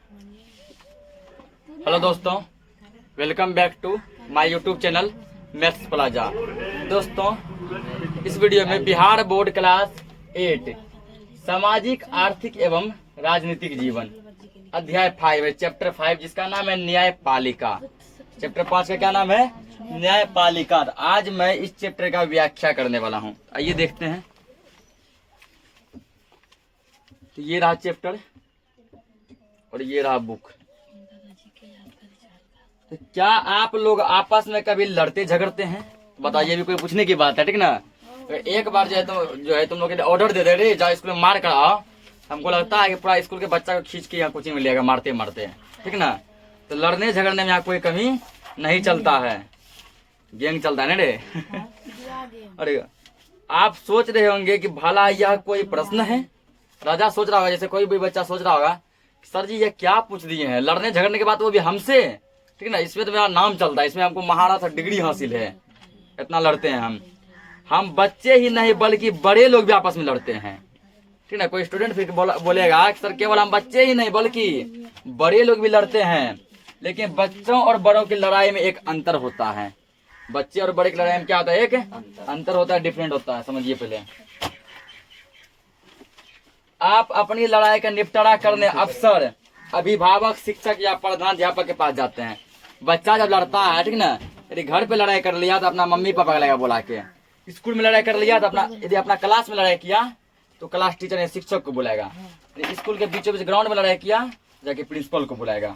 Hello दोस्तों, welcome back to my YouTube channel maths plaza. दोस्तों, इस वीडियो में बिहार बोर्ड क्लास 8 सामाजिक आर्थिक एवं राजनीतिक जीवन अध्याय 5 है, चैप्टर 5, जिसका नाम है न्यायपालिका। चैप्टर 5 का क्या नाम है? न्यायपालिका। आज मैं इस चैप्टर का व्याख्या करने वाला हूँ। आइए देखते हैं। तो ये रहा चैप्टर और ये रहा बुक। तो क्या आप लोग आपस में कभी लड़ते झगड़ते हैं? बताइए, भी कोई पूछने की बात है, ठीक ना। तो एक बार जो है तुम लोग ऑर्डर दे दे रहे जाओ स्कूल में मार कराओ। हमको लगता है कि पूरा स्कूल के बच्चा को खींच के यहाँ कोचिंग में लेगा मारते मारते, ठीक ना। तो लड़ने झगड़ने में यहाँ कोई कमी नहीं चलता है, गैंग चलता है ना रे। अरे आप सोच रहे होंगे कि भला यह कोई प्रश्न है? राजा सोच रहा होगा, जैसे कोई भी बच्चा सोच रहा होगा, सर जी ये क्या पूछ दिए हैं, लड़ने झगड़ने के बाद वो भी हमसे, ठीक ना। इसमें तो मेरा नाम चलता है, इसमें हमको महारथ डिग्री हासिल है, इतना लड़ते हैं हम बच्चे ही नहीं बल्कि बड़े लोग भी आपस में लड़ते हैं, ठीक ना। कोई स्टूडेंट फिर बोलेगा कि सर केवल हम बच्चे ही नहीं बल्कि बड़े लोग भी लड़ते हैं। लेकिन बच्चों और बड़ों की लड़ाई में एक अंतर होता है। बच्चे और बड़े की लड़ाई में क्या होता है? एक अंतर होता है, डिफरेंट होता है। समझिए पहले, आप अपनी लड़ाई का निपटारा करने अफसर, अभिभावक, शिक्षक या प्रधानाध्यापक के पास जाते हैं। बच्चा जब लड़ता है, ठीक ना, यदि घर पे लड़ाई कर लिया तो अपना मम्मी पापा का लगा बुला के, स्कूल में लड़ाई कर लिया तो यदि अपना क्लास में लड़ाई किया तो क्लास टीचर या शिक्षक को बुलाएगा। स्कूल के बीचों बीच ग्राउंड में लड़ाई किया जाके प्रिंसिपल को बुलाएगा।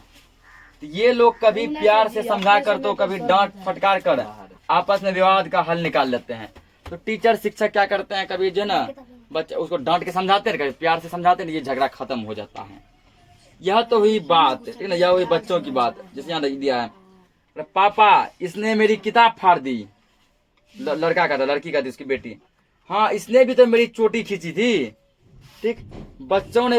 तो ये लोग कभी प्यार से समझा कर तो कभी डांट फटकार कर आपस में विवाद का हल निकाल लेते हैं। तो टीचर शिक्षक क्या करते हैं, कभी जो है ना बच्चे उसको डांट के समझाते हैं, कभी प्यार से समझाते हैं, ये झगड़ा खत्म हो जाता है। यह तो हुई बात, ठीक ना, यह हुई बच्चों की बात। जैसे यहाँ दिया है, पापा इसने मेरी किताब फाड़ दी। लड़का का था, लड़की का थी, उसकी बेटी। हाँ, इसने भी तो मेरी चोटी खींची थी, ठीक। बच्चों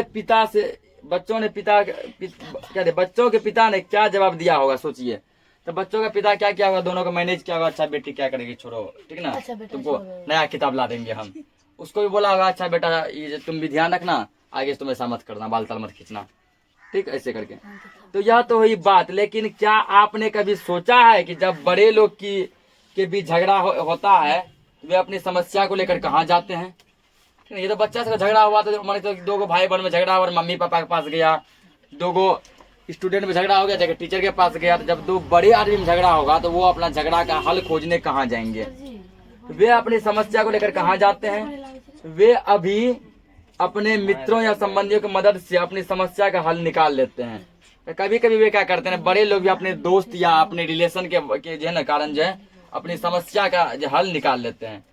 के पिता ने क्या जवाब दिया होगा, सोचिए। तो बच्चों का पिता क्या किया होगा, दोनों को मैनेज किया होगा। अच्छा बेटी क्या करेगी, छोड़ो, ठीक ना, तुमको नया किताब ला देंगे हम। उसको भी बोला होगा, अच्छा बेटा ये तुम भी ध्यान रखना, आगे से तुम ऐसा मत करना, बाल ताल मत खींचना, ठीक, ऐसे करके। तो यह तो हुई बात। लेकिन क्या आपने कभी सोचा है कि जब बड़े लोग के बीच झगड़ा होता है, वे अपनी समस्या को लेकर कहाँ जाते हैं? ये तो बच्चा से झगड़ा हुआ तो मान तो दो भाई बहन में झगड़ा हुआ, मम्मी पापा के पास गया, दो स्टूडेंट में झगड़ा हो गया, जाके टीचर के पास गया। तो जब दो बड़े आदमी में झगड़ा होगा तो वो अपना झगड़ा का हल खोजने कहाँ जाएंगे? वे अपनी समस्या को लेकर कहाँ जाते हैं? वे अभी अपने मित्रों या संबंधियों की मदद से अपनी समस्या का हल निकाल लेते हैं। तो कभी कभी वे क्या करते हैं, बड़े लोग भी अपने दोस्त या अपने रिलेशन के जो है ना कारण जो है अपनी समस्या का हल निकाल लेते हैं।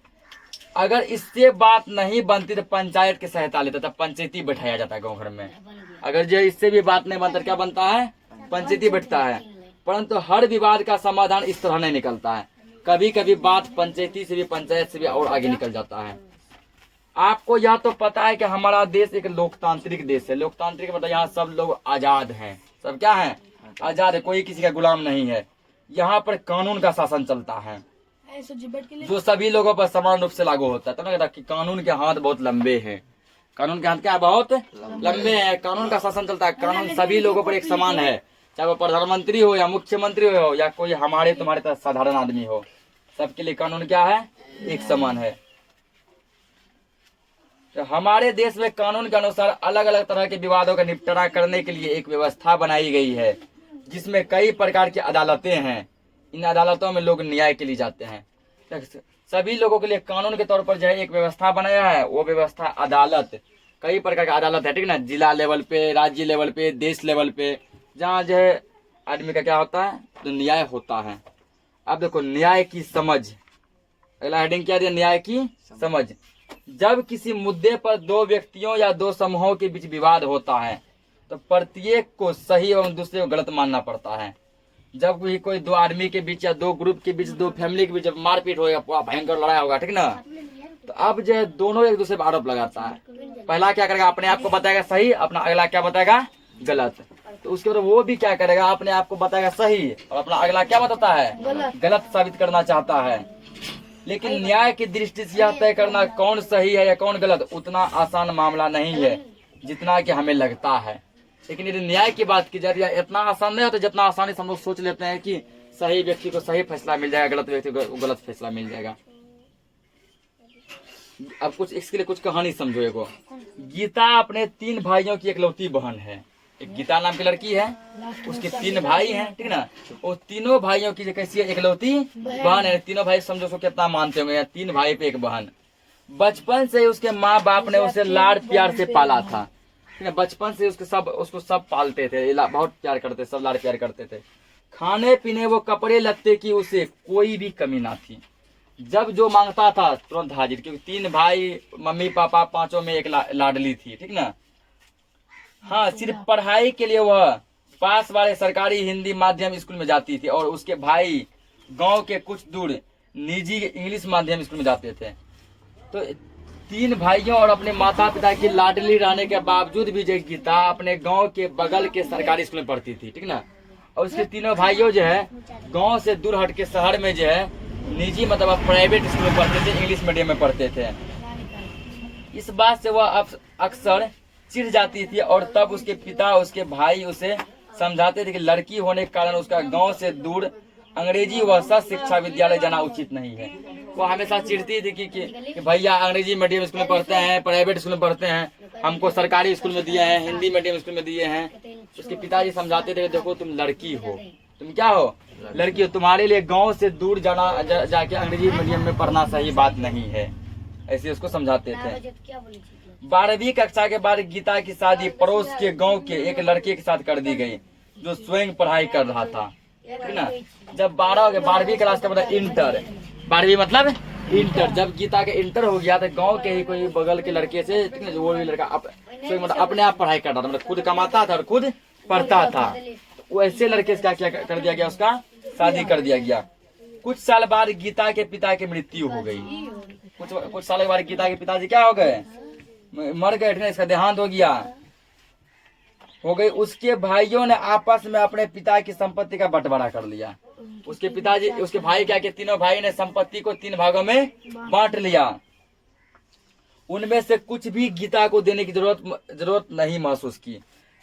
अगर इससे बात नहीं बनती तो पंचायत की सहायता लेते, तब पंचायती बैठाया जाता है गाँव घर में। अगर जो इससे भी बात नहीं बनता क्या बनता है? पंचायती बैठता है। परंतु हर विवाद का समाधान इस तरह नहीं निकलता है। कभी कभी बात पंचायती से भी, पंचायत से भी और आगे निकल जाता है। आपको यह तो पता है कि हमारा देश एक लोकतांत्रिक देश है। लोकतांत्रिक मतलब यहाँ सब लोग आजाद हैं। सब क्या है? आजाद है, कोई किसी का गुलाम नहीं है। यहाँ पर कानून का शासन चलता है जो सभी लोगों पर समान रूप से लागू होता है। तो ना कि कानून के हाथ बहुत लंबे हैं। कानून के हाथ क्या है? बहुत लंबे हैं। कानून का शासन चलता है। कानून सभी लोगों पर एक समान है, चाहे वो प्रधानमंत्री हो या मुख्यमंत्री हो या कोई हमारे तुम्हारे तरह साधारण आदमी हो, सबके लिए कानून क्या है? एक समान है। तो हमारे देश में कानून के अनुसार अलग अलग तरह के विवादों का निपटारा करने के लिए एक व्यवस्था बनाई गई है, जिसमें कई प्रकार की अदालतें हैं। इन अदालतों में लोग न्याय के लिए जाते हैं। सभी लोगों के लिए कानून के तौर पर जो है एक व्यवस्था बनाया है, वो व्यवस्था अदालत। कई प्रकार की अदालत है, ठीक ना, जिला लेवल पे, राज्य लेवल पे, देश लेवल पे, जहाँ जो है आदमी का क्या होता है तो न्याय होता है। अब देखो, न्याय की समझ, अगला हेडिंग क्या दिया? न्याय की समझ। जब किसी मुद्दे पर दो व्यक्तियों या दो समूहों के बीच विवाद होता है तो प्रत्येक को सही एवं दूसरे को गलत मानना पड़ता है। जब भी कोई दो आदमी के बीच या दो ग्रुप के बीच, दो फैमिली के बीच जब मारपीट होगा, पूरा भयंकर लड़ाई होगा, ठीक ना, तो अब जो है दोनों एक दूसरे पर आरोप लगाता है। पहला क्या करेगा? अपने आप को बताएगा सही, अपना अगला क्या बताएगा? गलत। तो उसके बाद वो भी क्या करेगा? अपने आप को बताएगा सही और अपना अगला क्या बताता है? गलत साबित करना चाहता है। लेकिन न्याय की दृष्टि से यह तय करना कौन सही है या कौन गलत उतना आसान मामला नहीं है जितना कि हमें लगता है। लेकिन यदि न्याय की बात की जाए इतना आसान नहीं होता जितना आसानी से हम लोग सोच लेते हैं कि सही व्यक्ति को सही फैसला मिल जाएगा, गलत व्यक्ति को गलत फैसला मिल जाएगा। अब कुछ इसके लिए कुछ कहानी समझो। एगो गीता अपने 3 भाइयों की इकलौती बहन है। एक गीता नाम की लड़की है, उसके 3 भाई हैं, ठीक ना। वो तीनों भाइयों की कैसी है, इकलौती बहन है। तीनों भाई समझो उसको कितना मानते होंगे, 3 भाई पे 1 बहन। बचपन से उसके माँ बाप ने उसे लाड प्यार से पाला था, ठीक है। बचपन से उसको सब पालते थे, बहुत प्यार करते, सब लाड प्यार करते थे। खाने पीने वो कपड़े लत्ते की उसे कोई भी कमी ना थी। जब जो मांगता था तुरंत हाजिर, क्योंकि 3 भाई, मम्मी पापा, 5 में एक लाडली थी, ठीक ना। हाँ, सिर्फ पढ़ाई के लिए वह पास वाले सरकारी हिंदी माध्यम स्कूल में जाती थी और उसके भाई गांव के कुछ दूर निजी इंग्लिश माध्यम स्कूल में जाते थे। तो 3 भाइयों और अपने माता पिता की लाडली रहने के बावजूद भी जो गीता अपने गांव के बगल के सरकारी स्कूल में पढ़ती थी, ठीक ना। और उसके तीनों भाइयों जो है गांव से दूर हट के शहर में जो है निजी मतलब प्राइवेट स्कूल में पढ़ते थे, इंग्लिश मीडियम में पढ़ते थे। इस बात से वह अक्सर चिढ़ जाती थी और तब उसके पिता उसके भाई उसे समझाते थे कि लड़की होने के कारण उसका गांव से दूर अंग्रेजी व सह शिक्षा विद्यालय जाना उचित नहीं है। वो हमेशा चिढ़ती थी कि भैया अंग्रेजी मीडियम स्कूल में पढ़ते हैं, प्राइवेट स्कूल में पढ़ते हैं, हमको सरकारी स्कूल में दिए हैं, हिंदी मीडियम स्कूल में दिए हैं। उसके पिताजी समझाते थे देखो तुम लड़की हो, तुम क्या हो, लड़की हो, तुम्हारे लिए गांव से दूर जाके अंग्रेजी मीडियम में पढ़ना सही बात नहीं है, ऐसे उसको समझाते थे। 12वीं कक्षा के बाद गीता की शादी पड़ोस के गांव के एक लड़के के साथ कर दी गई जो स्वयं पढ़ाई कर रहा था, ठीक ना। जब 12वीं क्लास का मतलब इंटर, 12वीं मतलब इंटर, जब गीता के इंटर हो गया तो गांव के ही कोई बगल के लड़के से, ठीक ना, वो भी लड़का मतलब अपने आप पढ़ाई कर रहा था, मतलब खुद कमाता था और खुद पढ़ता था। वैसे लड़के से क्या कर दिया गया, उसका शादी कर दिया गया। कुछ साल बाद गीता के पिता की मृत्यु हो गई। कुछ साल के बाद गीता के पिताजी क्या हो गए, मर गए, ठीक है। इसका देहांत हो गई। उसके भाइयों ने आपस में अपने पिता की संपत्ति का बंटवारा कर लिया। उसके भाई क्या कि तीनों भाई ने संपत्ति को 3 भागों में बांट लिया। उनमें से कुछ भी गीता को देने की जरूरत नहीं महसूस की।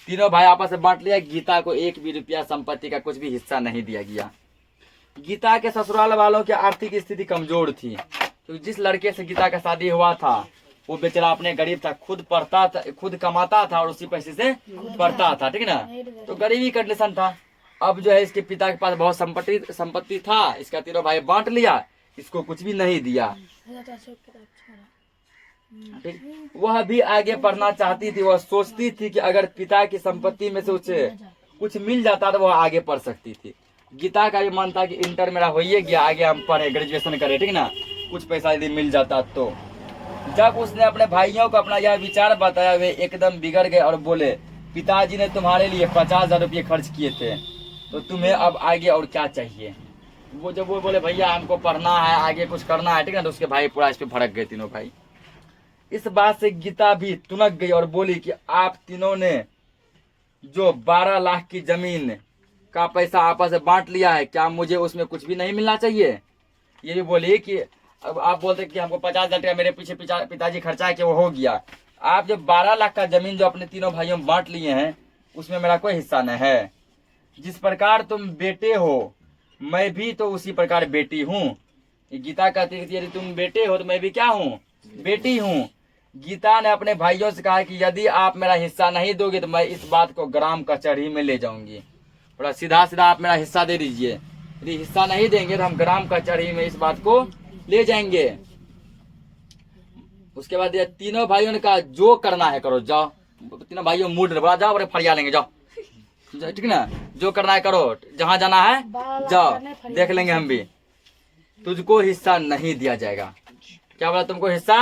तीनों भाई आपस में बांट लिया। गीता को 1 भी रुपया संपत्ति का कुछ भी हिस्सा नहीं दिया गया। गीता के ससुराल वालों की आर्थिक स्थिति कमजोर थी, तो जिस लड़के से गीता का शादी हुआ था वो बेचारा अपने गरीब था, खुद पढ़ता था, खुद कमाता था और उसी पैसे से पढ़ता था, ठीक ना। तो गरीबी कंडीशन था। अब जो है इसके पिता के पास बहुत संपत्ति था, इसका तीनों भाई बांट लिया, इसको कुछ भी नहीं दिया। वह भी आगे पढ़ना चाहती थी। वह सोचती थी कि अगर पिता की संपत्ति में से उसे कुछ मिल जाता तो वह आगे पढ़ सकती थी। गीता का भी मन था कि इंटर मेरा हो ही गया, आगे हम पढ़े, ग्रेजुएशन करें, ठीक ना, कुछ पैसा यदि मिल जाता तो। जब उसने अपने भाइयों को अपना यह विचार बताया वे एकदम बिगड़ गए और बोले, पिताजी ने तुम्हारे लिए 50,000 रुपये खर्च किए थे, तो तुम्हें अब आगे और क्या चाहिए। जब वो बोले भैया हमको पढ़ना है, आगे कुछ करना है, ठीक है, तो उसके भाई पूरा इस पे भड़क गए, तीनों भाई। इस बात से गीता भी तुनक गई और बोली कि आप तीनों ने जो 12 लाख की जमीन का पैसा आपस में बांट लिया है, क्या मुझे उसमें कुछ भी नहीं मिलना चाहिए। ये भी बोली कि अब आप बोलते कि हमको 50,000 रुपया मेरे पीछे पिताजी खर्चा है कि वो हो गया। आप जो 12 लाख का जमीन जो अपने तीनों भाइयों में बांट लिए हैं उसमें मेरा कोई हिस्सा नहीं है। जिस प्रकार तुम बेटे हो मैं भी तो उसी प्रकार बेटी हूँ। गीता कहती है यदि तुम बेटे हो तो मैं भी क्या हूँ, बेटी हूँ। गीता ने अपने भाइयों से कहा कि यदि आप मेरा हिस्सा नहीं दोगे तो मैं इस बात को ग्राम कचहरी में ले जाऊंगी। थोड़ा सीधा सीधा आप मेरा हिस्सा दे दीजिए, यदि हिस्सा नहीं देंगे तो हम ग्राम कचहरी में इस बात को ले जाएंगे। उसके बाद ये तीनों भाइयों ने कहा जो करना है करो, जाओ। तीनों भाइयों मूड बड़ा, जाओ बड़े फरिया लेंगे, जाओ, ठीक ना, जो करना है करो, जहां जाना है जाओ, देख लेंगे हम भी। तुझको हिस्सा नहीं दिया जाएगा। क्या बोला, तुमको हिस्सा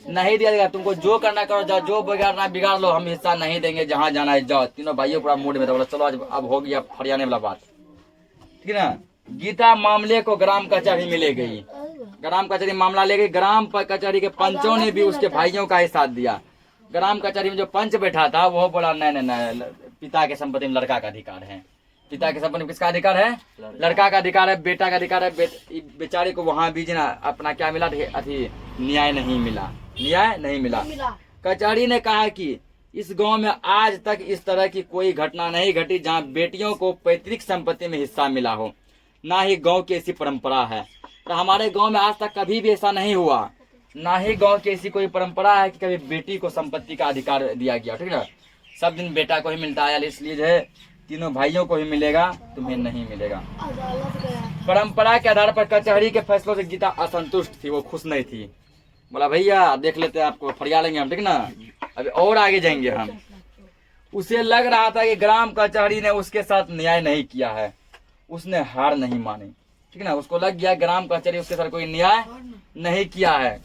नहीं दिया जाएगा, तुमको जो करना करो, जाओ, जो बिगाड़ना बिगाड़ लो, हम हिस्सा नहीं देंगे, जहां जाना है जाओ। तीनों भाइयों पूरा मूड में था, बोला चलो आज अब हो गया फरियाने वाला बात, ठीक ना। गीता मामले को ग्राम कचहरी में ले गई। ग्राम कचहरी मामला ले गई। ग्राम कचहरी के पंचों ने भी उसके भाइयों का ही साथ दिया। ग्राम कचहरी में जो पंच बैठा था वो बोला नहीं, पिता के संपत्ति में लड़का का अधिकार है। पिता के संपत्ति में किसका अधिकार है, लड़का का अधिकार है, बेटा का अधिकार है। बेचारे को वहां भी ना अपना क्या मिला, न्याय नहीं मिला, न्याय नहीं मिला। कचहरी ने कहा कि इस गांव में आज तक इस तरह की कोई घटना नहीं घटी जहां बेटियों को पैतृक संपत्ति में हिस्सा मिला हो, ना ही गांव की ऐसी परंपरा है। तो हमारे गांव में आज तक कभी भी ऐसा नहीं हुआ, ना ही गांव की ऐसी कोई परंपरा है कि कभी बेटी को संपत्ति का अधिकार दिया गया, ठीक है। सब दिन बेटा को ही मिलता है, इसलिए जो है तीनों भाइयों को ही मिलेगा, तुम्हें नहीं मिलेगा। परंपरा के आधार पर कचहरी के फैसलों से गीता असंतुष्ट थी, वो खुश नहीं थी। बोला भैया देख लेते हैं, आपको फरिया लेंगे हम, ठीक ना, अभी और आगे जाएंगे हम। उसे लग रहा था कि ग्राम कचहरी ने उसके साथ न्याय नहीं किया है, उसने हार नहीं मानी, ठीक ना। उसको लग गया ग्राम कचहरी उसके साथ कोई न्याय नहीं किया है,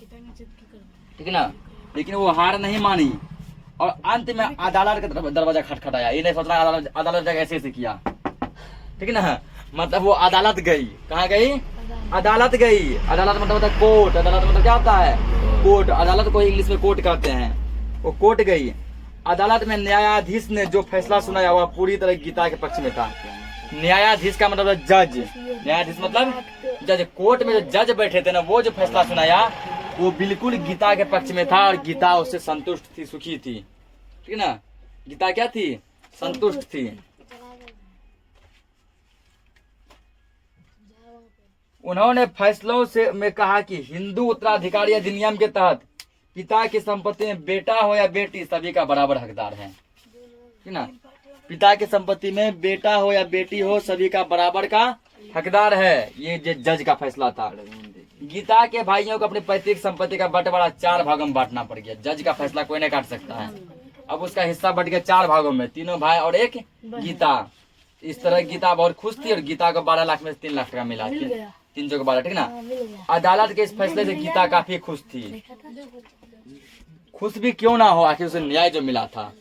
ठीक ना, लेकिन वो हार नहीं मानी और अंत में अदालत का दरवाजा खटखटाया। ये नहीं सोच रहा अदालत ऐसे किया, ठीक ना। मतलब वो अदालत गई, कहाँ गई? अदालत गई। अदालत मतलब कोर्ट, अदालत मतलब क्या होता है? कोर्ट। अदालत को इंग्लिश में कोर्ट कहते हैं। वो कोर्ट गई। अदालत में न्यायाधीश ने जो फैसला सुनाया वह पूरी तरह गीता के पक्ष में था। न्यायाधीश का मतलब जज, न्यायाधीश मतलब जज। कोर्ट में जो जज बैठे थे ना, वो जो फैसला सुनाया वो बिल्कुल गीता के पक्ष में था और गीता उससे संतुष्ट थी, सुखी थी, ठीक ना। गीता क्या थी? संतुष्ट थी। उन्होंने फैसलों से में कहा कि हिंदू उत्तराधिकारी अधिनियम के तहत पिता की संपत्ति में बेटा हो या बेटी सभी का बराबर हकदार है, ठीक ना। पिता की संपत्ति में बेटा हो या बेटी हो सभी का बराबर का हकदार है, ये जज का फैसला था। गीता के भाइयों को अपनी पैतृक संपत्ति का बंटवारा 4 भागों में बांटना पड़ गया। जज का फैसला कोई नहीं काट सकता है। अब उसका हिस्सा बट गया 4 भागों में, 3 भाई और 1 गीता। इस तरह गीता बहुत खुश थी और गीता को 12 लाख में 3 लाख टका मिला, 3 जो 12, ठीक ना। अदालत के इस फैसले से गीता काफी खुश थी। खुश भी क्यों ना हो, आखिर उसे न्याय जो मिला था,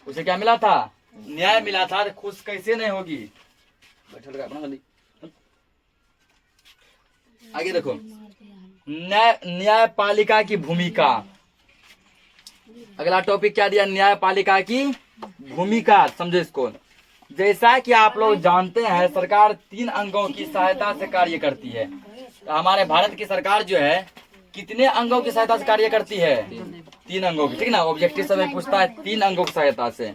उसे क्या मिला था? न्याय मिला था। तो खुश कैसे नहीं होगी? आगे देखो, न्यायपालिका की भूमिका। अगला टॉपिक क्या दिया? न्यायपालिका की भूमिका। समझो इसको। जैसा कि आप लोग जानते हैं, सरकार 3 अंगों की सहायता से कार्य करती है। तो हमारे भारत की सरकार जो है कितने अंगों की सहायता से कार्य करती है? 3 अंगों की, ठीक ना। ऑब्जेक्टिव समय पूछता है 3 अंगों की सहायता से।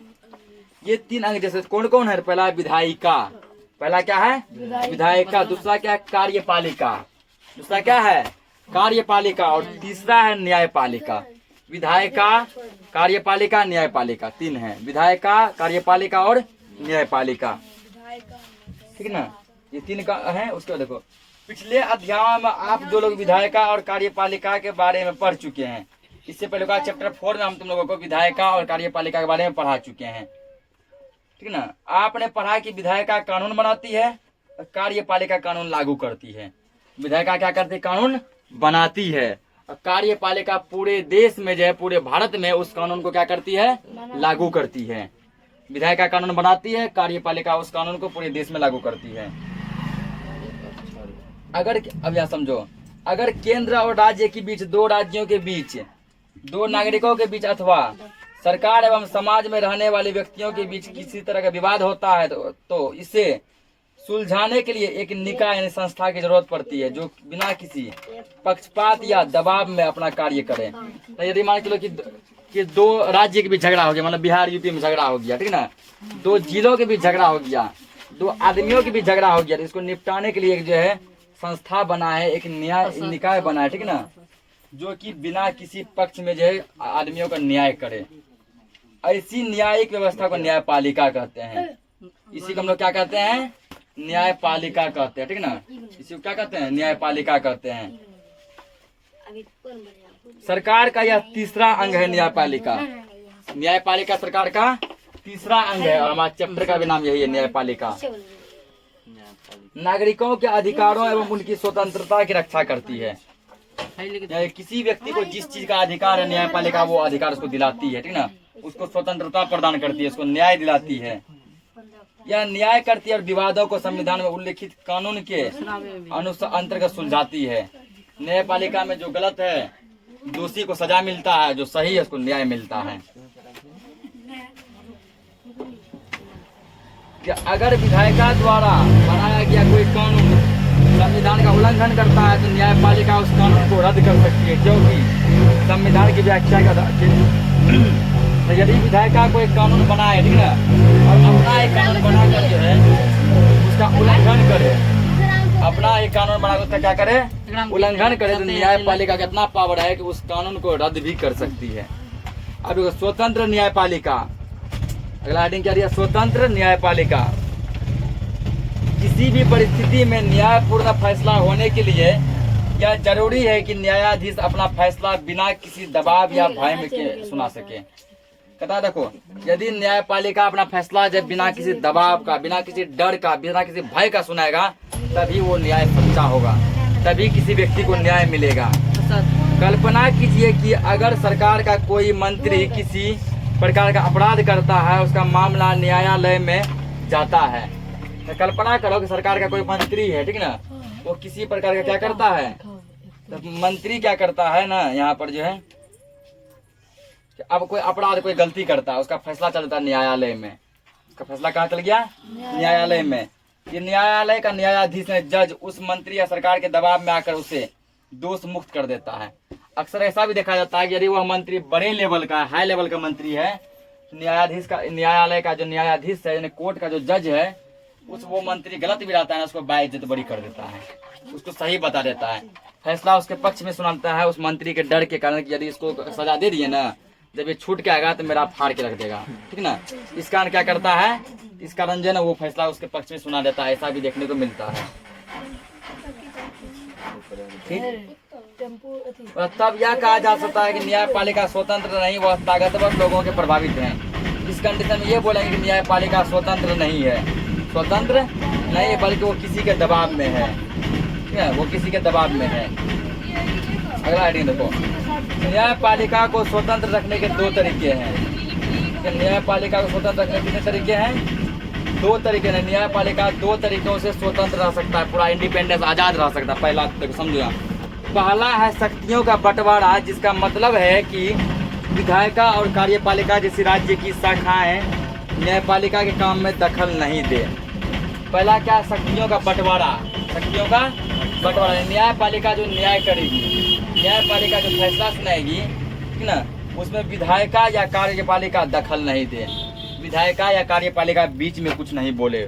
ये 3 अंग जैसे कौन कौन है? पहला विधायिका, पहला क्या है? विधायिका। दूसरा क्या है? कार्यपालिका। दूसरा क्या है? कार्यपालिका। और तीसरा है न्यायपालिका। विधायिका, कार्यपालिका, न्यायपालिका, 3 है। विधायिका, कार्यपालिका और न्यायपालिका, ठीक ना। ये 3 का है। उसके बाद देखो, पिछले अध्याय में आप जो लोग विधायिका और कार्यपालिका के बारे में पढ़ चुके हैं। इससे पहले का चैप्टर 4 में हम तुम लोगों को विधायिका और कार्यपालिका के बारे में पढ़ा चुके हैं, ठीक ना। आपने पढ़ा कि विधायिका कानून बनाती है और कार्यपालिका कानून लागू करती है। विधायिका क्या करती है? कानून बनाती है। और कार्यपालिका पूरे देश में जो है, पूरे भारत में उस कानून को क्या करती है? लागू करती है। विधायिका कानून बनाती है, कार्यपालिका उस कानून को पूरे देश में लागू करती है। अगर अब यह समझो, अगर केंद्र और राज्य के बीच, 2 राज्यों के बीच, 2 नागरिकों के बीच अथवा सरकार एवं समाज में रहने वाले व्यक्तियों के बीच किसी तरह का विवाद होता है तो इसे सुलझाने के लिए एक निकाय यानी संस्था की जरूरत पड़ती है जो बिना किसी पक्षपात या दबाव में अपना कार्य करे। तो यदि मान के लो कि 2 राज्य के बीच झगड़ा हो गया, मतलब बिहार यूपी में झगड़ा हो गया, ठीक ना। 2 जिलों के बीच झगड़ा हो गया, 2 आदमियों के बीच झगड़ा हो गया, तो इसको निपटाने के लिए एक जो है संस्था बना है, एक निकाय बना है, ठीक ना, जो कि बिना किसी पक्ष में जो है आदमियों का न्याय करे। ऐसी न्यायिक व्यवस्था को न्यायपालिका कहते हैं। इसी को हम लोग क्या कहते हैं? न्यायपालिका कहते हैं, ठीक ना। इसी को क्या कहते हैं? न्यायपालिका कहते हैं। सरकार का यह तीसरा अंग है न्यायपालिका। न्यायपालिका सरकार का तीसरा अंग है और हमारे चैप्टर का भी नाम यही है, न्यायपालिका। नागरिकों के अधिकारों एवं उनकी स्वतंत्रता की रक्षा करती है। किसी व्यक्ति को जिस चीज का अधिकार है, न्यायपालिका वो अधिकार उसको दिलाती है, ठीक ना। उसको स्वतंत्रता प्रदान करती है, उसको न्याय दिलाती है। यह न्याय करती है और विवादों को संविधान में उल्लिखित कानून के अंतर्गत सुलझाती है। न्यायपालिका में जो गलत है, दोषी को सजा मिलता है, जो सही है उसको न्याय मिलता है। कि अगर विधायिका द्वारा बनाया गया कोई कानून संविधान का उल्लंघन करता है तो न्यायपालिका उस कानून को रद्द कर सकती है, क्योंकि संविधान की व्याख्या तो यदि विधायक का कोई कानून बनाए, ठीक है, और अपना एक कानून बनाकर जो है उसका उल्लंघन करे, अपना एक कानून बनाकर उसका क्या करे, उल्लंघन करे, तो न्यायपालिका का इतना पावर है कि उस कानून को रद्द भी कर सकती है। अब देखो स्वतंत्र न्यायपालिका, अगला हेडिंग क्या दिया, स्वतंत्र न्यायपालिका। किसी भी परिस्थिति में न्यायपूर्ण फैसला होने के लिए यह जरूरी है कि न्यायाधीश अपना फैसला बिना किसी दबाव या भय में के सुना सके। कहता देखो, यदि न्यायपालिका अपना फैसला जब बिना किसी दबाव का, बिना किसी डर का, बिना किसी भय का सुनाएगा, तभी वो न्याय सच्चा होगा, तभी किसी व्यक्ति को न्याय मिलेगा। कल्पना कीजिए कि अगर सरकार का कोई मंत्री किसी प्रकार का अपराध करता है, उसका मामला न्यायालय में जाता है। तो कल्पना करो कि सरकार का कोई मंत्री है, ठीक ना, वो किसी प्रकार का क्या करता है, तो मंत्री क्या करता है ना, यहाँ पर जो है अब कोई अपराध, कोई गलती करता है, उसका फैसला चलता है न्यायालय में। उसका फैसला कहाँ चल गया, न्यायालय में। ये न्यायालय का न्यायाधीश ने, जज, उस मंत्री या सरकार के दबाव में आकर उसे दोष मुक्त कर देता है। अक्सर ऐसा भी देखा जाता है कि यदि वह मंत्री बड़े लेवल का, हाई लेवल का मंत्री है, न्यायाधीश का, न्यायालय का जो न्यायाधीश है, यानी कोर्ट का जो जज है, उस वो मंत्री गलत भी रहता है, उसको बाइज्जत बरी कर देता है, उसको सही बता देता है, फैसला उसके पक्ष में सुनाता है, उस मंत्री के डर के कारण कि यदि इसको सजा दे दिए ना, जब ये छूट के आएगा तो मेरा फाड़ के रख देगा, ठीक ना। इस कारण क्या करता है, इस कारण जो है ना वो फैसला उसके पक्ष में सुना देता है। ऐसा भी देखने को मिलता है, ठीक। और तब यह कहा जा सकता है कि न्यायपालिका स्वतंत्र नहीं, वह ताकतवर लोगों के प्रभावित हैं। इस कंडीशन में ये बोलेंगे कि न्यायपालिका स्वतंत्र नहीं है, स्वतंत्र नहीं, बल्कि वो किसी के दबाव में है, ठीक है, वो किसी के दबाव में है। अगला हेडिंग देखो, न्यायपालिका को स्वतंत्र रखने के दो तरीके हैं। न्यायपालिका को स्वतंत्र रखने के कितने तरीके हैं, दो तरीके हैं। न्यायपालिका दो तरीकों से स्वतंत्र रह सकता है, पूरा इंडिपेंडेंस, आजाद रह सकता है। पहला समझो, पहला है शक्तियों का बंटवारा, जिसका मतलब है कि विधायिका और कार्यपालिका जैसी राज्य की शाखाएं न्यायपालिका के काम में दखल नहीं दे। पहला क्या, शक्तियों का बंटवारा, शक्तियों का बंटवारा। न्यायपालिका जो न्याय करेगी, न्यायपालिका जो फैसला सुनाएगी, ठीक ना, उसमें विधायिका या कार्यपालिका दखल नहीं दे, विधायिका या कार्यपालिका बीच में कुछ नहीं बोले।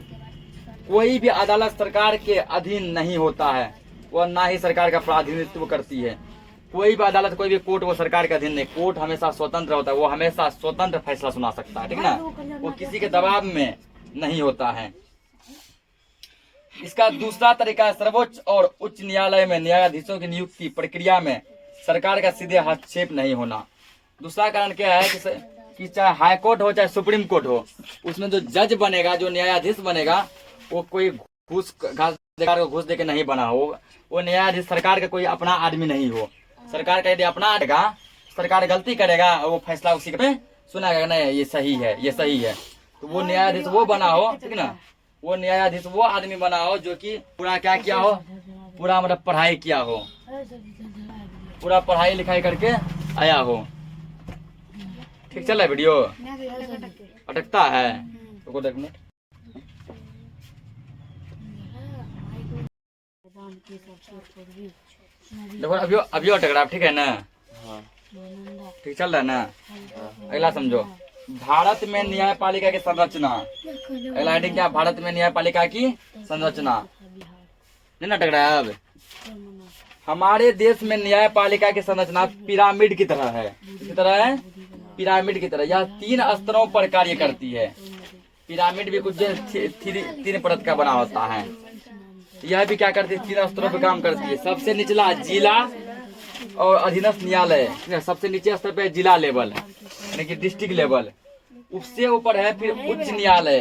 कोई भी अदालत सरकार के अधीन नहीं होता है, वह ना ही सरकार का प्रतिनिधित्व करती है। कोई भी अदालत, कोई भी कोर्ट वो सरकार के अधीन नहीं, कोर्ट हमेशा स्वतंत्र होता है, वो हमेशा स्वतंत्र फैसला सुना सकता है, ठीक ना, वो किसी के दबाव में नहीं होता है। इसका दूसरा तरीका है, सर्वोच्च और उच्च न्यायालय में न्यायाधीशों की नियुक्ति प्रक्रिया में सरकार का सीधे हस्तक्षेप नहीं होना। दूसरा कारण क्या है कि चाहे हाई कोर्ट हो चाहे सुप्रीम कोर्ट हो, उसमें जो जज बनेगा, जो न्यायाधीश बनेगा, वो कोई घूस दे के नहीं बना हो, वो न्यायाधीश सरकार का कोई अपना आदमी नहीं हो। सरकार का यदि अपना आएगा, सरकार गलती करेगा, वो फैसला उसी पे सुनाएगा, नहीं ये सही है, ये सही है, तो वो न्यायाधीश वो बना हो, ठीक ना, वो न्यायाधीश वो आदमी बना हो जो कि पूरा क्या किया हो, पूरा मतलब पढ़ाई किया हो, पूरा पढ़ाई लिखाई करके आया हो। ठीक चल रहा है वीडियो, अटकता है तो देख मिनट। देखो अभी अटक रहा, ठीक है ना, ठीक चल रहा है ना। अगला समझो, भारत में न्यायपालिका की संरचना। अगला हेडिंग क्या, भारत में न्यायपालिका की संरचना। नहीं अटक रहा है। अब हमारे देश में न्यायपालिका की संरचना पिरामिड की तरह है। किस तरह है, पिरामिड की तरह। यह 3 स्तरों पर कार्य करती है। पिरामिड भी कुछ 3 परत का बना होता है। यह भी क्या करती है, 3 स्तरों पर काम करती है। सबसे निचला जिला और अधीनस्थ न्यायालय, सबसे नीचे स्तर पे जिला लेवल यानी कि डिस्ट्रिक्ट लेवल। उससे ऊपर है फिर उच्च न्यायालय।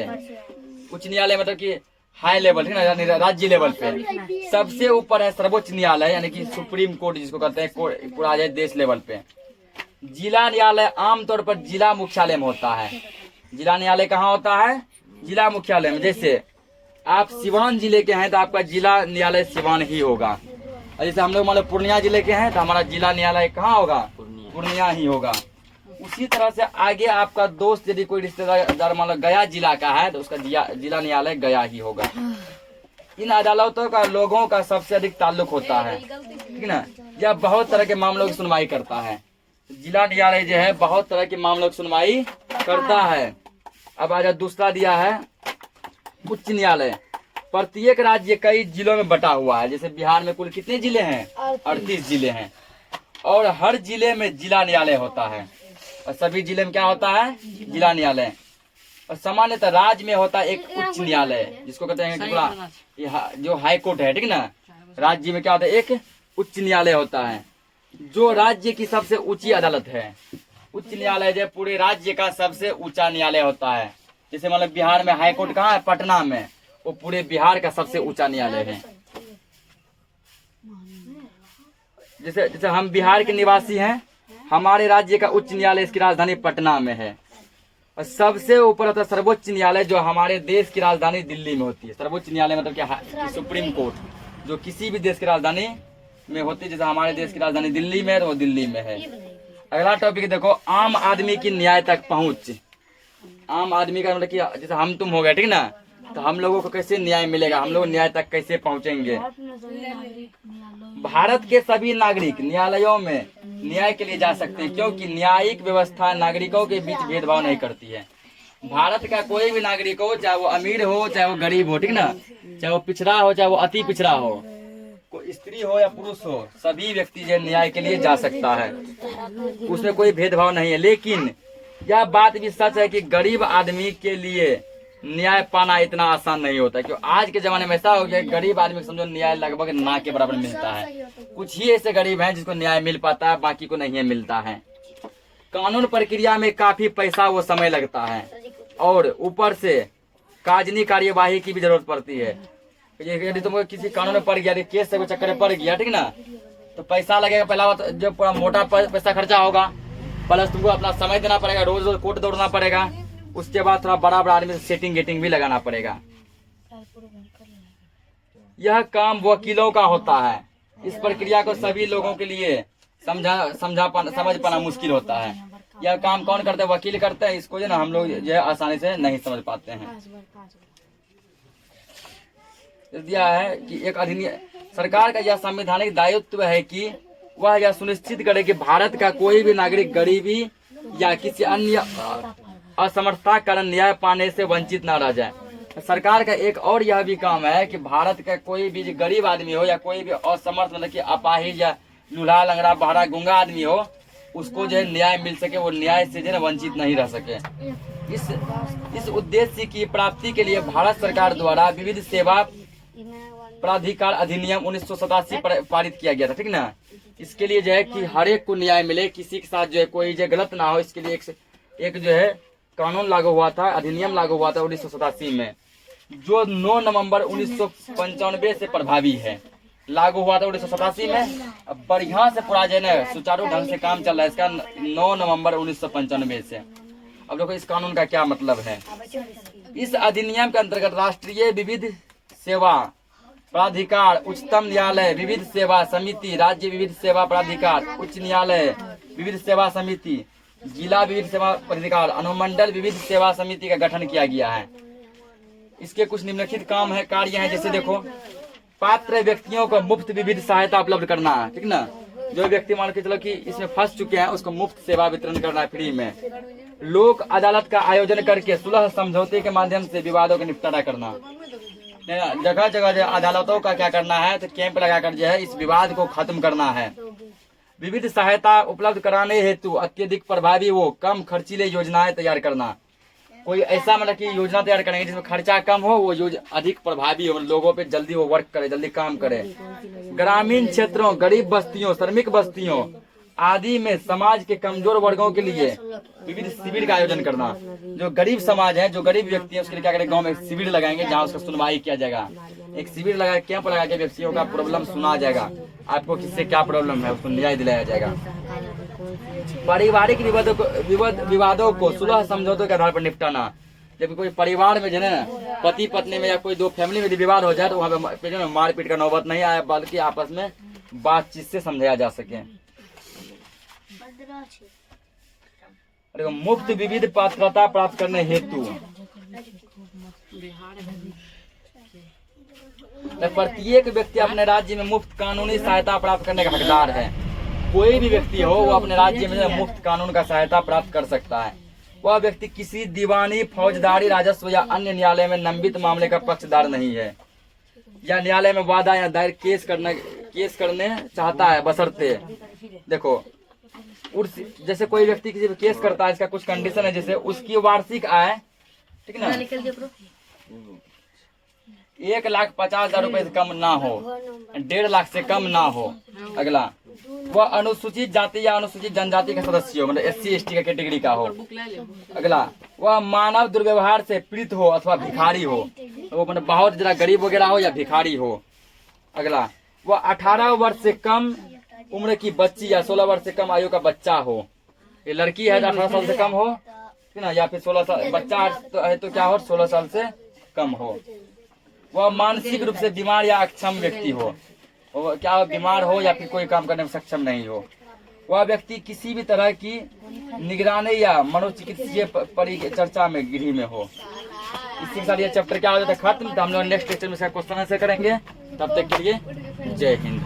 उच्च न्यायालय मतलब कि हाई लेवल, ठीक ना, यानी राज्य लेवल पे। सबसे ऊपर है सर्वोच्च न्यायालय यानी कि सुप्रीम कोर्ट जिसको कहते हैं, पूरा देश लेवल पे। जिला न्यायालय आमतौर पर जिला मुख्यालय में होता है। जिला न्यायालय कहाँ होता है, जिला मुख्यालय में। जैसे आप सिवान जिले के हैं तो आपका जिला न्यायालय सिवान ही होगा। और जैसे हम लोग मान लो पूर्णिया जिले के हैं तो हमारा जिला न्यायालय कहाँ होगा, पूर्णिया ही होगा। उसी तरह से आगे आपका दोस्त यदि कोई रिश्तेदार मान लो गया जिला का है तो उसका जिला न्यायालय गया ही होगा। इन अदालतों का लोगों का सबसे अधिक ताल्लुक होता है, ठीक ना। यह बहुत तरह के मामलों की सुनवाई करता है। जिला न्यायालय जो है बहुत तरह के मामलों की सुनवाई करता है। अब आजा दूसरा दिया है उच्च न्यायालय। प्रत्येक राज्य कई जिलों में बटा हुआ है। जैसे बिहार में कुल कितने जिले हैं? 38 जिले हैं। और हर जिले में जिला न्यायालय होता है और सभी जिले में क्या होता है? जिला न्यायालय। और सामान्यतः राज्य में होता है एक उच्च न्यायालय, जिसको कहते हैं कि जो हाई कोर्ट है, ठीक ना। राज्य में क्या होता है? एक उच्च न्यायालय होता है जो राज्य की सबसे ऊंची अदालत है। उच्च न्यायालय जो पूरे राज्य का सबसे ऊंचा न्यायालय होता है। जैसे मतलब बिहार में हाई कोर्ट कहाँ है? पटना में। वो पूरे बिहार का सबसे ऊंचा न्यायालय है। जैसे जैसे हम बिहार के निवासी हैं, हमारे राज्य का उच्च न्यायालय इसकी राजधानी पटना में है। और सबसे ऊपर होता है सर्वोच्च न्यायालय, जो हमारे देश की राजधानी दिल्ली में होती है। सर्वोच्च न्यायालय मतलब क्या? सुप्रीम कोर्ट, जो किसी भी देश की राजधानी में होती है। जैसे हमारे देश की राजधानी दिल्ली में है तो वो दिल्ली में है। अगला टॉपिक देखो, आम आदमी की न्याय तक पहुंच। आम आदमी का मतलब कि जैसे हम तुम हो गए, ठीक ना, तो हम लोगों को कैसे न्याय मिलेगा? हम लोग न्याय तक कैसे पहुंचेंगे? भारत के सभी नागरिक न्यायालयों में न्याय के लिए जा सकते हैं, क्योंकि न्यायिक व्यवस्था नागरिकों के बीच भेदभाव नहीं करती है। भारत का कोई भी नागरिक हो, चाहे वो अमीर हो चाहे वो गरीब हो, ठीक ना, चाहे वो पिछड़ा हो चाहे वो अति पिछड़ा हो, कोई स्त्री हो या पुरुष हो, सभी व्यक्ति जो न्याय के लिए जा सकता है। उसमें कोई भेदभाव नहीं है। लेकिन यह बात भी सच है कि गरीब आदमी के लिए न्याय पाना इतना आसान नहीं होता, क्योंकि आज के जमाने में ऐसा हो गया, गरीब आदमी समझो न्याय लगभग ना के बराबर मिलता है। कुछ ही ऐसे गरीब हैं जिसको न्याय मिल पाता है, बाकी को नहीं मिलता है। कानून प्रक्रिया में काफी पैसा वो समय लगता है और ऊपर से कानूनी कार्यवाही की भी जरूरत पड़ती है। यदि तुमको किसी कानून में पड़ गया, केस से चक्कर में पड़ गया, ठीक ना, तो पैसा लगेगा। पहला बात जो पूरा मोटा पैसा खर्चा होगा, प्लस तुमको अपना समय देना पड़ेगा, रोज रोज कोर्ट दौड़ना पड़ेगा। उसके बाद थोड़ा बड़ा बड़ा आदमी से सेटिंग गेटिंग भी लगाना पड़ेगा। यह काम वकीलों का होता है। इस प्रक्रिया को सभी लोगों के लिए समझ पाना मुश्किल होता है। यह काम कौन करता है? वकील करते हैं। इसको जो ना हम लोग जो है आसानी से नहीं समझ पाते हैं। दिया है कि एक अधिनियम, सरकार का यह संवैधानिक दायित्व है कि वह यह सुनिश्चित करे कि भारत का कोई भी नागरिक गरीबी या किसी अन्य असमर्थता कारण न्याय पाने से वंचित न रह जाए। सरकार का एक और यह भी काम है कि भारत का कोई भी गरीब आदमी हो या कोई भी असमर्थ मतलब कि अपाहिज या लूल्हा लंगड़ा बहरा गूंगा आदमी हो, उसको जो है न्याय मिल सके, वो न्याय से जो है वंचित नहीं रह सके। इस उद्देश्य की प्राप्ति के लिए भारत सरकार द्वारा विविध सेवा प्राधिकार अधिनियम 1987 पारित किया गया था, ठीक ना। इसके लिए जो है कि हर एक को न्याय मिले, किसी के साथ जो है कोई जो गलत ना हो, इसके लिए एक जो है कानून लागू हुआ था, अधिनियम लागू हुआ था 1987 में, जो 9 नवंबर 1995 से प्रभावी है। लागू हुआ था 1987 में। अब बढ़िया से पूरा जो है ना सुचारू ढंग से काम चल रहा है इसका 9 नवंबर 1995 से। अब देखो इस कानून का क्या मतलब है। इस अधिनियम के अंतर्गत राष्ट्रीय विविध सेवा प्राधिकार, उच्चतम न्यायालय विविध सेवा समिति, राज्य विविध सेवा प्राधिकार, उच्च न्यायालय विविध सेवा समिति, जिला विविध सेवा प्राधिकार, अनुमंडल विविध सेवा समिति का गठन किया गया है। इसके कुछ निम्नलिखित काम है, कार्य हैं। जैसे देखो, पात्र व्यक्तियों को मुफ्त विविध सहायता उपलब्ध करना है, ठीक ना। जो व्यक्ति मान के चलो कि इसमें फंस चुके हैं, उसको मुफ्त सेवा वितरण करना है फ्री में। लोक अदालत का आयोजन करके सुलह समझौते के माध्यम से विवादों का निपटारा करना। जगह जगह अदालतों का क्या करना है, तो कैंप लगाकर जो है इस विवाद को खत्म करना है। विविध सहायता उपलब्ध कराने हेतु अत्यधिक प्रभावी वो कम खर्चीले योजनाएं तैयार करना। कोई ऐसा मतलब कि योजना तैयार करेंगे जिसमें खर्चा कम हो, वो अधिक प्रभावी हो, लोगों पे जल्दी वो वर्क करे, जल्दी काम करे। ग्रामीण क्षेत्रों, गरीब बस्तियों, श्रमिक बस्तियों आदि में समाज के कमजोर वर्गों के लिए विविध शिविर का आयोजन करना। जो गरीब समाज है, जो गरीब व्यक्ति है, उसके लिए क्या करें, गांव में शिविर लगाएंगे जहां उसका सुनवाई किया जाएगा। एक शिविर लगा, कैंप लगा के व्यक्तियों का प्रॉब्लम सुना जाएगा, आपको किससे क्या प्रॉब्लम है उसको न्याय दिलाया जाएगा। पारिवारिक विवादों को सुलह समझौतों के आधार पर निपटाना। जब कोई परिवार में जो है ना पति पत्नी में या कोई दो फैमिली में विवाद हो जाए तो वहाँ पे मारपीट का नौबत नहीं आए, बल्कि आपस में बातचीत से समझाया जा सके। मुफ्त विविध पात्रता प्राप्त करने हेतु प्रत्येक व्यक्ति अपने राज्य में मुफ्त कानूनी सहायता प्राप्त करने का हकदार है। कोई भी व्यक्ति हो वो अपने राज्य में मुफ्त कानून का सहायता प्राप्त कर सकता है। वह व्यक्ति किसी दीवानी, फौजदारी, राजस्व या अन्य न्यायालय में लंबित मामले का पक्षधार नहीं है, या न्यायालय में वादा या दायर केस करने चाहता है, बशर्ते देखो जैसे कोई व्यक्ति किसी पे केस करता है, इसका कुछ कंडीशन है, जैसे उसकी वार्षिक आय, ठीक है ना, 1,50,000 रुपए से कम ना हो, 1.5 लाख से कम ना हो। अगला, वह अनुसूचित जाति या अनुसूचित जनजाति का सदस्य हो, मतलब SC ST का कैटेगरी का हो। अगला, वह मानव दुर्व्यवहार से पीड़ित हो अथवा भिखारी हो, वो मतलब बहुत जरा गरीब वगैरह हो या भिखारी हो। अगला, वह 18 वर्ष से कम उम्र की बच्ची या 16 वर्ष से कम आयु का बच्चा हो। ये लड़की है 18 साल से कम हो, ठीक ना, या फिर 16 साल बच्चा है तो क्या हो, 16 साल से कम हो। वह मानसिक रूप से बीमार या अक्षम व्यक्ति हो, वो क्या बीमार हो या फिर कोई काम करने में सक्षम नहीं हो। वह व्यक्ति किसी भी तरह की निगरानी या मनोचिकित्सीय परिचर्चा में गृह में हो। इसी के साथ ये चैप्टर क्या हो जाता है खत्म। तो हम लोग नेक्स्ट लेक्चर में इसका क्वेश्चन आंसर करेंगे। तब तक के लिए जय हिंद।